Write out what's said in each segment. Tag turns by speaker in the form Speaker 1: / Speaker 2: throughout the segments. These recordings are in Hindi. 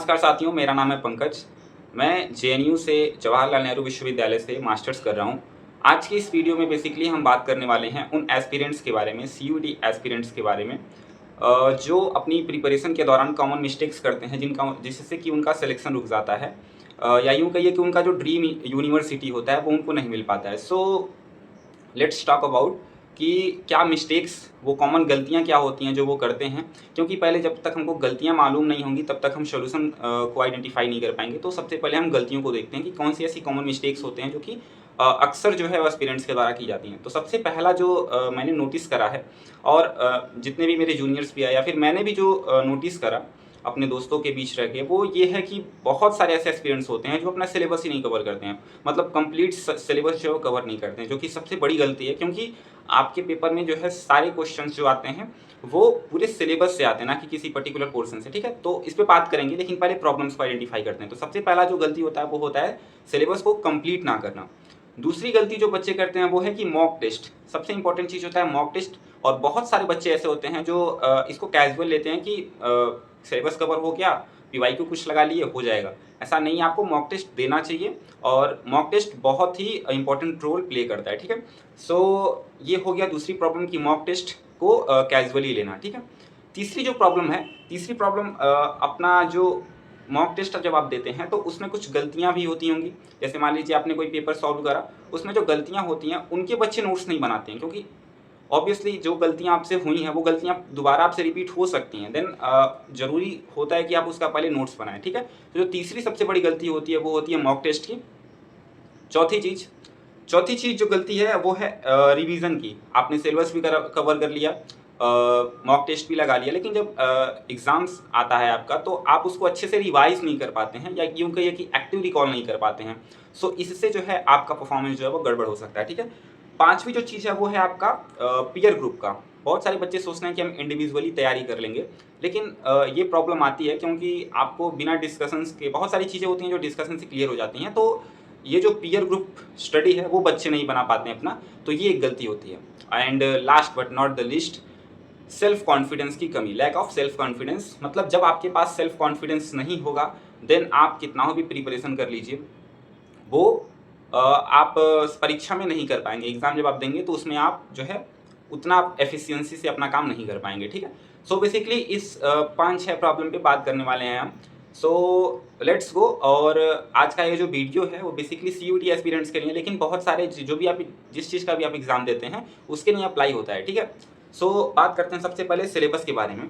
Speaker 1: नमस्कार साथियों, मेरा नाम है पंकज। मैं जेएनयू से जवाहरलाल नेहरू विश्वविद्यालय से मास्टर्स कर रहा हूँ। आज की इस वीडियो में बेसिकली हम बात करने वाले हैं उन एस्पिरेंट्स के बारे में, सीयूईटी एस्पिरेंट्स के बारे में जो अपनी प्रिपरेशन के दौरान कॉमन मिस्टेक्स करते हैं जिससे कि उनका सिलेक्शन रुक जाता है या यूँ कहिए कि उनका जो ड्रीम यूनिवर्सिटी होता है वो उनको नहीं मिल पाता है। सो लेट्स टॉक अबाउट कि क्या मिस्टेक्स, वो कॉमन गलतियाँ क्या होती हैं जो वो करते हैं, क्योंकि पहले जब तक हमको गलतियाँ मालूम नहीं होंगी तब तक हम सॉल्यूशन को आइडेंटिफाई नहीं कर पाएंगे। तो सबसे पहले हम गलतियों को देखते हैं कि कौन सी ऐसी कॉमन मिस्टेक्स होते हैं जो कि अक्सर जो है वो एस्पिरेंट्स के द्वारा की जाती हैं। तो सबसे पहला जो मैंने नोटिस करा है और जितने भी मेरे जूनियर्स भी आए या फिर मैंने भी जो नोटिस करा अपने दोस्तों के बीच रह के, वो ये है कि बहुत सारे ऐसे एस्पिरेंट्स होते हैं जो अपना सिलेबस ही नहीं कवर करते हैं, मतलब कंप्लीट सिलेबस जो है वो कवर नहीं करते हैं, जो कि सबसे बड़ी गलती है। क्योंकि आपके पेपर में जो है सारे क्वेश्चंस जो आते हैं वो पूरे सिलेबस से आते हैं, ना कि किसी पर्टिकुलर पोर्शन से। ठीक है, तो इस पे बात करेंगे, लेकिन पहले प्रॉब्लम्स को आइडेंटिफाई करते हैं। तो सबसे पहला जो गलती होता है वो होता है सिलेबस को कंप्लीट ना करना। दूसरी गलती जो बच्चे करते हैं वो है कि मॉक टेस्ट। सबसे इंपॉर्टेंट चीज़ होता है मॉक टेस्ट, और बहुत सारे बच्चे ऐसे होते हैं जो इसको कैजुअल लेते हैं कि सिलेबस कवर हो गया, पीवाईक्यू कुछ लगा लिए, हो जाएगा। ऐसा नहीं, आपको मॉक टेस्ट देना चाहिए और मॉक टेस्ट बहुत ही इंपॉर्टेंट रोल प्ले करता है। ठीक है, सो ये हो गया दूसरी प्रॉब्लम कि मॉक टेस्ट को कैजुअली लेना। ठीक है, तीसरी जो प्रॉब्लम है, तीसरी प्रॉब्लम अपना जो मॉक टेस्ट जब आप देते हैं तो उसमें कुछ गलतियां भी होती होंगी। जैसे मान लीजिए आपने कोई पेपर सॉल्व करा, उसमें जो गलतियां होती हैं उनके बच्चे नोट्स नहीं बनाते हैं, क्योंकि ऑब्वियसली जो गलतियां आपसे हुई हैं वो गलतियां दोबारा आपसे रिपीट हो सकती हैं। देन जरूरी होता है कि आप उसका पहले नोट्स बनाएं। ठीक है, तो जो तीसरी सबसे बड़ी गलती होती है वो होती है मॉक टेस्ट की। चौथी चीज़ जो गलती है वो है रिवीजन की। आपने सिलेबस भी कवर कर लिया, मॉक टेस्ट भी लगा लिया, लेकिन जब एग्जाम्स आता है आपका तो आप उसको अच्छे से रिवाइज नहीं कर पाते हैं, या यूँ कहिए कि एक्टिव रिकॉल नहीं कर पाते हैं। सो इससे जो है आपका परफॉर्मेंस जो है वो गड़बड़ हो सकता है। ठीक है, पांचवी जो चीज़ है वो है आपका पीयर ग्रुप का। बहुत सारे बच्चे सोचते हैं कि हम इंडिविजुअली तैयारी कर लेंगे, लेकिन ये प्रॉब्लम आती है क्योंकि आपको बिना डिस्कशंस के बहुत सारी चीज़ें होती हैं जो डिस्कशन से क्लियर हो जाती हैं। तो ये जो पीयर ग्रुप स्टडी है वो बच्चे नहीं बना पाते हैं अपना, तो ये एक गलती होती है। And last but not the list, self confidence की कमी, लैक ऑफ सेल्फ कॉन्फिडेंस। मतलब जब आपके पास सेल्फ कॉन्फिडेंस नहीं होगा, देन आप कितना हो भी प्रिपरेशन कर लीजिए, वो आप परीक्षा में नहीं कर पाएंगे। एग्जाम जब आप देंगे तो उसमें आप जो है उतना एफिशिएंसी से अपना काम नहीं कर पाएंगे। ठीक है, सो बेसिकली इस 5-6 प्रॉब्लम पे बात करने वाले हैं हम। So let's go. और आज का ये जो वीडियो है वो बेसिकली सीयूईटी एस्पिरेंट्स के लिए, लेकिन बहुत सारे जो भी आप जिस चीज़ का भी आप एग्जाम देते हैं उसके लिए अप्लाई होता है। ठीक है, सो बात करते हैं सबसे पहले सिलेबस के बारे में।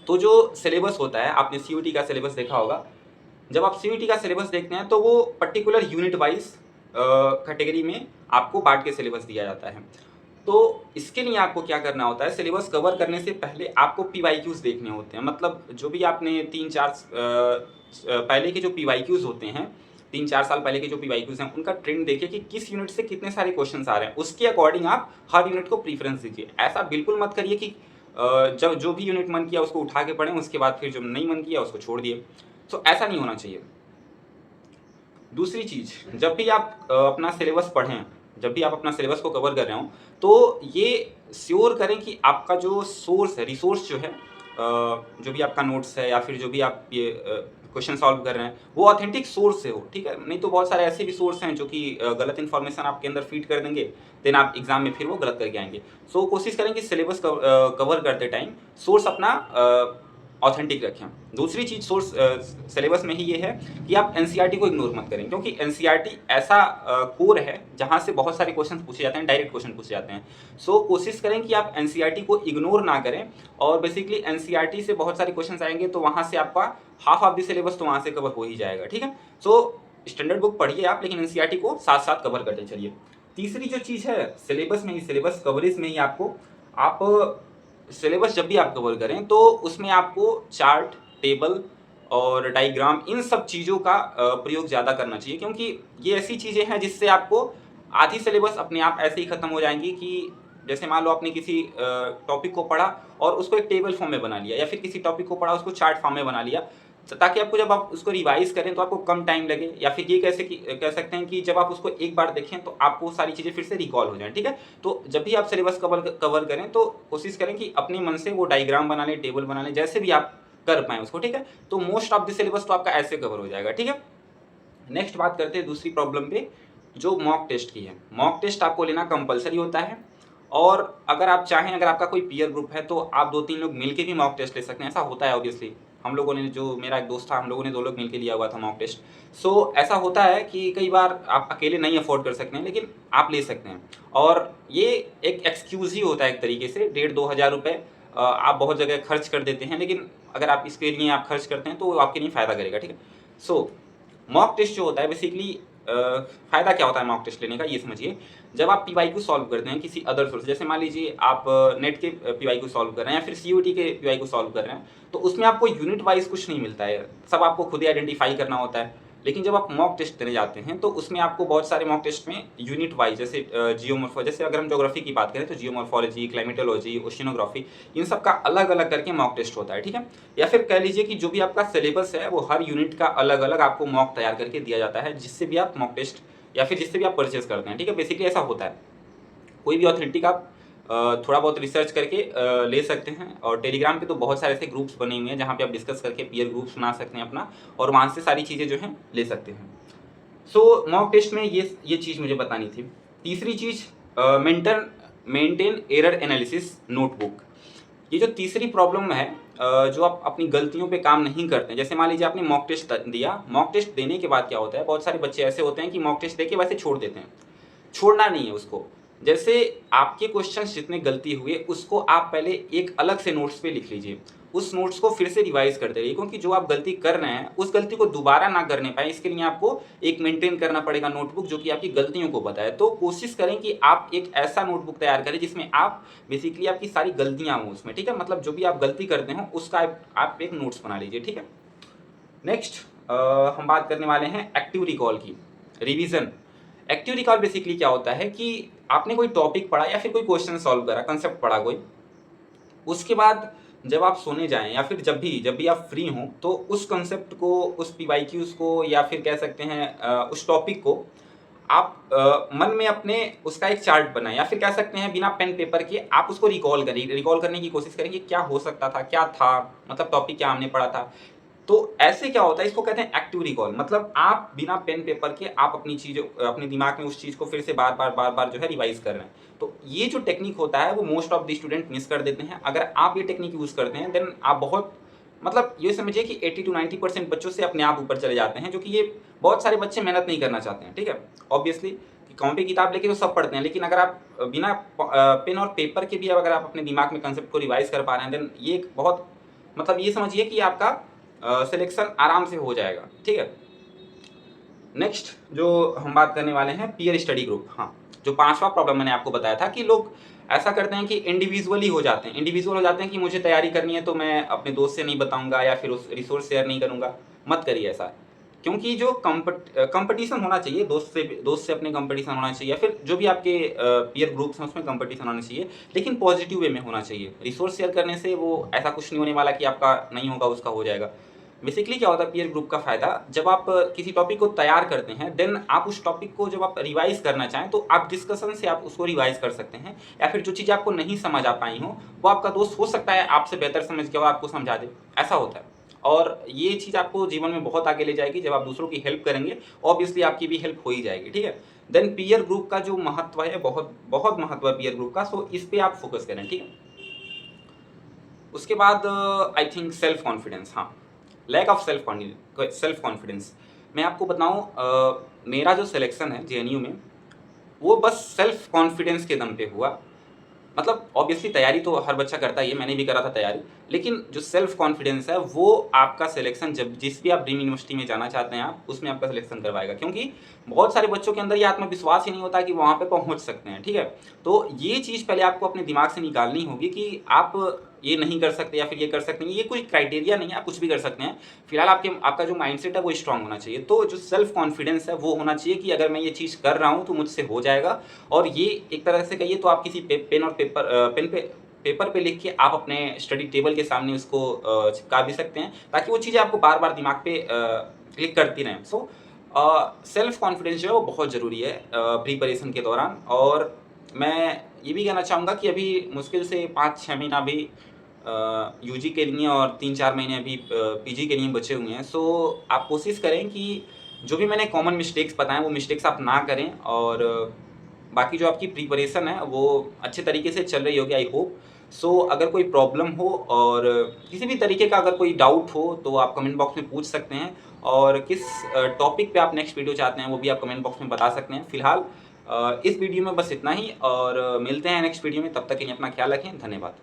Speaker 1: तो जो सिलेबस होता है, आपने सीयूईटी का सिलेबस देखा होगा। जब आप सीयूईटी का सिलेबस देखते हैं तो वो पर्टिकुलर यूनिट वाइज कैटेगरी में आपको बांट के सिलेबस दिया जाता है। तो इसके लिए आपको क्या करना होता है, सिलेबस कवर करने से पहले आपको पीवाईक्यूज देखने होते हैं। मतलब जो भी आपने 3-4 पहले के जो पीवाईक्यूज होते हैं, 3-4 साल पहले के जो पीवाईक्यूज हैं, उनका ट्रेंड देखिए कि किस यूनिट से कितने सारे क्वेश्चंस आ रहे हैं, उसके अकॉर्डिंग आप हर यूनिट को प्रीफरेंस दीजिए। ऐसा बिल्कुल मत करिए कि जब जो भी यूनिट मन किया उसको उठा के पढ़ें, उसके बाद फिर जो नहीं मन किया उसको छोड़ दिए। तो ऐसा नहीं होना चाहिए। दूसरी चीज़, जब भी आप अपना सिलेबस पढ़ें, जब भी आप अपना सिलेबस को कवर कर रहे हो, तो ये श्योर करें कि आपका जो सोर्स है, रिसोर्स जो है, जो भी आपका नोट्स है या फिर जो भी आप ये क्वेश्चन सॉल्व कर रहे हैं, वो ऑथेंटिक सोर्स से हो। ठीक है, नहीं तो बहुत सारे ऐसे भी सोर्स हैं जो कि गलत इन्फॉर्मेशन आपके अंदर फीड कर देंगे, देन आप एग्जाम में फिर वो गलत करके आएंगे। सो कोशिश करें कि सिलेबस कवर करते टाइम सोर्स अपना ऑथेंटिक रखें। दूसरी चीज़ सोर्स सिलेबस में ही ये है कि आप एनसीईआरटी को इग्नोर मत करें, क्योंकि एनसीईआरटी ऐसा कोर है जहाँ से बहुत सारे क्वेश्चन पूछे जाते हैं, डायरेक्ट क्वेश्चन पूछे जाते हैं। सो कोशिश करें कि आप एनसीईआरटी को इग्नोर ना करें, और बेसिकली एनसीईआरटी से बहुत सारे क्वेश्चन आएंगे तो वहाँ से आपका हाफ ऑफ द सिलेबस तो वहाँ से कवर हो ही जाएगा। ठीक है, सो स्टैंडर्ड बुक पढ़िए आप, लेकिन एनसीईआरटी को साथ साथ कवर करते चलिए। तीसरी जो चीज़ है, सिलेबस में ही, सिलेबस कवरेज में ही आपको, आप सिलेबस जब भी आप कवर करें तो उसमें आपको चार्ट, टेबल और डायग्राम, इन सब चीज़ों का प्रयोग ज़्यादा करना चाहिए, क्योंकि ये ऐसी चीज़ें हैं जिससे आपको आधी सिलेबस अपने आप ऐसे ही ख़त्म हो जाएंगी। कि जैसे मान लो आपने किसी टॉपिक को पढ़ा और उसको एक टेबल फॉर्म में बना लिया, या फिर किसी टॉपिक को पढ़ा उसको चार्ट फॉर्म में बना लिया, ताकि आपको जब आप उसको रिवाइज करें तो आपको कम टाइम लगे, या फिर ये कह सकते हैं कि जब आप उसको एक बार देखें तो आपको सारी चीज़ें फिर से रिकॉल हो जाएं। ठीक है, तो जब भी आप सिलेबस कवर करें तो कोशिश करें कि अपने मन से वो डायग्राम बना लें, टेबल बना लें, जैसे भी आप कर पाएँ उसको, ठीक है। तो मोस्ट ऑफ द सिलेबस तो आपका ऐसे कवर हो जाएगा, ठीक है। नेक्स्ट बात करते हैं दूसरी प्रॉब्लम पे, जो मॉक टेस्ट की है। मॉक टेस्ट आपको लेना कंपल्सरी होता है, और अगर आप चाहें, अगर आपका कोई पीयर ग्रुप है तो आप 2-3 लोग मिलके भी मॉक टेस्ट ले सकते हैं। ऐसा होता है ऑब्वियसली। हम लोगों ने, जो मेरा एक दोस्त था, हम लोगों ने 2 लोग मिलके लिया हुआ था मॉक टेस्ट। सो ऐसा होता है कि कई बार आप अकेले नहीं अफोर्ड कर सकते हैं, लेकिन आप ले सकते हैं। और ये एक एक्सक्यूज़ ही होता है एक तरीके से, 1,500-2 हज़ार रुपए आप बहुत जगह खर्च कर देते हैं, लेकिन अगर आप इसके लिए आप खर्च करते हैं तो वो आपके लिए फ़ायदा करेगा, ठीक है। सो मॉक टेस्ट जो होता है बेसिकली, फ़ायदा क्या होता है मॉक टेस्ट लेने का, ये समझिए। जब आप पीवाईक्यू सॉल्व करते हैं किसी अदर सोर्स, जैसे मान लीजिए आप नेट के पीवाईक्यू सॉल्व कर रहे हैं या फिर सीयूईटी के पीवाईक्यू सॉल्व कर रहे हैं, तो उसमें आपको यूनिट वाइज कुछ नहीं मिलता है, सब आपको खुद ही आइडेंटिफाई करना होता है। लेकिन जब आप मॉक टेस्ट देने जाते हैं तो उसमें आपको बहुत सारे मॉक टेस्ट में यूनिट वाइज, जैसे जैसे अगर हम ज्योग्राफी की बात करें तो जियोमॉर्फोलॉजी, क्लाइमेटोलॉजी, ओशिनोग्राफी, इन सब का अलग-अलग करके मॉक टेस्ट होता है, ठीक है। या फिर कह लीजिए कि जो भी आपका सिलेबस है वो हर यूनिट का अलग-अलग आपको मॉक तैयार करके दिया जाता है, जिससे भी आप मॉक टेस्ट या फिर जिससे भी आप परचेज़ करते हैं, ठीक है। बेसिकली ऐसा होता है। कोई भी ऑथेंटिक आप थोड़ा बहुत रिसर्च करके ले सकते हैं, और टेलीग्राम पे तो बहुत सारे ऐसे ग्रुप्स बने हुए हैं जहाँ पे आप डिस्कस करके पीयर ग्रुप्स बना सकते हैं अपना, और वहाँ से सारी चीज़ें जो हैं ले सकते हैं। सो मॉक टेस्ट में ये चीज़ मुझे बतानी थी। तीसरी चीज़, मेंटेन एरर एनालिसिस नोटबुक। ये जो तीसरी प्रॉब्लम है, जो आप अपनी गलतियों पे काम नहीं करते हैं। जैसे मान लीजिए आपने मॉक टेस्ट दिया, मॉक टेस्ट देने के बाद क्या होता है, बहुत सारे बच्चे ऐसे होते हैं कि मॉक टेस्ट देके वैसे छोड़ देते हैं। छोड़ना नहीं है उसको। जैसे आपके क्वेश्चंस जितने गलती हुए उसको आप पहले एक अलग से नोट्स पे लिख लीजिए। उस नोट्स को फिर से रिवाइज़ करते रहिए, क्योंकि जो आप गलती कर रहे हैं उस गलती को दोबारा ना करने पाएँ, इसके लिए आपको एक मेंटेन करना पड़ेगा नोटबुक जो कि आपकी गलतियों को बताए। तो कोशिश करें कि आप एक ऐसा नोटबुक तैयार करें जिसमें आप बेसिकली आपकी सारी गलतियाँ हों उसमें, ठीक है? मतलब जो भी आप गलती करते हो उसका आप एक नोट्स बना लीजिए, ठीक है? नेक्स्ट हम बात करने वाले हैं एक्टिव रिकॉल की, रिवीजन। एक्टिव रिकॉल बेसिकली क्या होता है कि आपने कोई टॉपिक पढ़ा या फिर कोई क्वेश्चन सॉल्व करा, कंसेप्ट पढ़ा कोई, उसके बाद जब आप सोने जाएँ या फिर जब भी आप फ्री हों, तो उस कंसेप्ट को, उस पीवाईक्यूज़ को, या फिर कह सकते हैं उस टॉपिक को आप मन में अपने उसका एक चार्ट बनाएँ, या फिर कह सकते हैं बिना पेन पेपर के आप उसको रिकॉल करिए, रिकॉल करने की कोशिश करें कि क्या हो सकता था, क्या था, मतलब टॉपिक क्या हमने पढ़ा था। तो ऐसे क्या होता है, इसको कहते हैं एक्टिव रिकॉल। मतलब आप बिना पेन पेपर के आप अपनी चीज़, अपने दिमाग में उस चीज़ को फिर से बार-बार जो है रिवाइज़ कर रहे हैं। तो ये जो टेक्निक होता है वो most of the student miss कर देते हैं। अगर आप ये टेक्निक यूज़ करते हैं देन आप बहुत, मतलब ये समझिए कि 80 टू 90% बच्चों से अपने आप ऊपर चले जाते हैं, जो कि ये बहुत सारे बच्चे मेहनत नहीं करना चाहते हैं, ठीक है? ऑब्वियसली कि कॉपी किताब लेके तो सब पढ़ते हैं, लेकिन अगर आप बिना पेन और पेपर के भी अगर आप अपने दिमाग में कंसेप्ट को रिवाइज़ कर पा रहे हैं देन ये एक बहुत, मतलब ये समझिए कि आपका सिलेक्शन आराम से हो जाएगा, ठीक है। नेक्स्ट जो हम बात करने वाले हैं, पीयर स्टडी ग्रुप। हाँ, जो 5वां प्रॉब्लम मैंने आपको बताया था कि लोग ऐसा करते हैं कि इंडिविजुअली हो जाते हैं, इंडिविजुअल हो जाते हैं कि मुझे तैयारी करनी है तो मैं अपने दोस्त से नहीं बताऊंगा या फिर उस रिसोर्स शेयर नहीं करूंगा। मत करिए ऐसा, क्योंकि जो कंपटीशन होना चाहिए, दोस्त से अपने कंपटीशन होना चाहिए, या फिर जो भी आपके पीयर ग्रुप्स हैं उसमें कंपटीशन होना चाहिए, लेकिन पॉजिटिव वे में होना चाहिए। रिसोर्स शेयर करने से वो ऐसा कुछ नहीं होने वाला कि आपका नहीं होगा उसका हो जाएगा। बेसिकली क्या होता है पीयर ग्रुप का फ़ायदा, जब आप किसी टॉपिक को तैयार करते हैं देन आप उस टॉपिक को जब आप रिवाइज़ करना चाहें तो आप डिस्कशन से आप उसको रिवाइज़ कर सकते हैं, या फिर जो चीज़ें आपको नहीं समझ आ पाई हों वो आपका दोस्त हो सकता है आपसे बेहतर समझ के और आपको समझा दे, ऐसा होता है। और ये चीज़ आपको जीवन में बहुत आगे ले जाएगी, जब आप दूसरों की हेल्प करेंगे ऑब्वियसली आपकी भी हेल्प हो ही जाएगी, ठीक है। देन पीयर ग्रुप का जो महत्व है, बहुत बहुत महत्व है पीयर ग्रुप का, सो इस पे आप फोकस करें, ठीक है। उसके बाद आई थिंक सेल्फ कॉन्फिडेंस, हाँ, लैक ऑफ सेल्फ कॉन्फिडेंस। मैं आपको बताऊं, मेरा जो सिलेक्शन है जेएनयू में वो बस सेल्फ कॉन्फिडेंस के दम पे हुआ। मतलब ऑब्वियसली तैयारी तो हर बच्चा करता ही है, मैंने भी करा था तैयारी, लेकिन जो सेल्फ कॉन्फिडेंस है वो आपका सिलेक्शन, जब जिस भी आप ड्रीम यूनिवर्सिटी में जाना चाहते हैं आप, उसमें आपका सिलेक्शन करवाएगा। क्योंकि बहुत सारे बच्चों के अंदर ये आत्मविश्वास ही नहीं होता कि वहाँ पे पहुँच सकते हैं, ठीक है। तो ये चीज़ पहले आपको अपने दिमाग से निकालनी होगी कि आप ये नहीं कर सकते या फिर ये कर सकते हैं, ये कोई क्राइटेरिया नहीं है, आप कुछ भी कर सकते हैं। फिलहाल आपका जो माइंडसेट है वो स्ट्रांग होना चाहिए। तो जो सेल्फ कॉन्फिडेंस है वो होना चाहिए कि अगर मैं ये चीज़ कर रहा हूँ तो मुझसे हो जाएगा। और ये एक तरह से कहिए तो आप किसी पेपर पे लिख के आप अपने स्टडी टेबल के सामने उसको चिपका भी सकते हैं, ताकि वो चीज़ें आपको बार बार दिमाग पे क्लिक करती रहें। सो सेल्फ कॉन्फिडेंस जो है वो बहुत ज़रूरी है प्रिपरेशन के दौरान। और मैं ये भी कहना चाहूँगा कि अभी मुश्किल से 5-6 महीना भी यूजी के लिए और 3-4 महीने अभी पीजी के लिए बचे हुए हैं। सो आप कोशिश करें कि जो भी मैंने कॉमन मिस्टेक्स बताएँ वो मिस्टेक्स आप ना करें और बाकी जो आपकी प्रिपरेशन है वो अच्छे तरीके से चल रही होगी आई होप। सो अगर कोई प्रॉब्लम हो और किसी भी तरीके का अगर कोई डाउट हो तो आप कमेंट बॉक्स में पूछ सकते हैं और किस टॉपिक पे आप नेक्स्ट वीडियो चाहते हैं वो भी आप कमेंट बॉक्स में बता सकते हैं। फिलहाल इस वीडियो में बस इतना ही और मिलते हैं नेक्स्ट वीडियो में, तब तक के लिए अपना ख्याल रखें। धन्यवाद।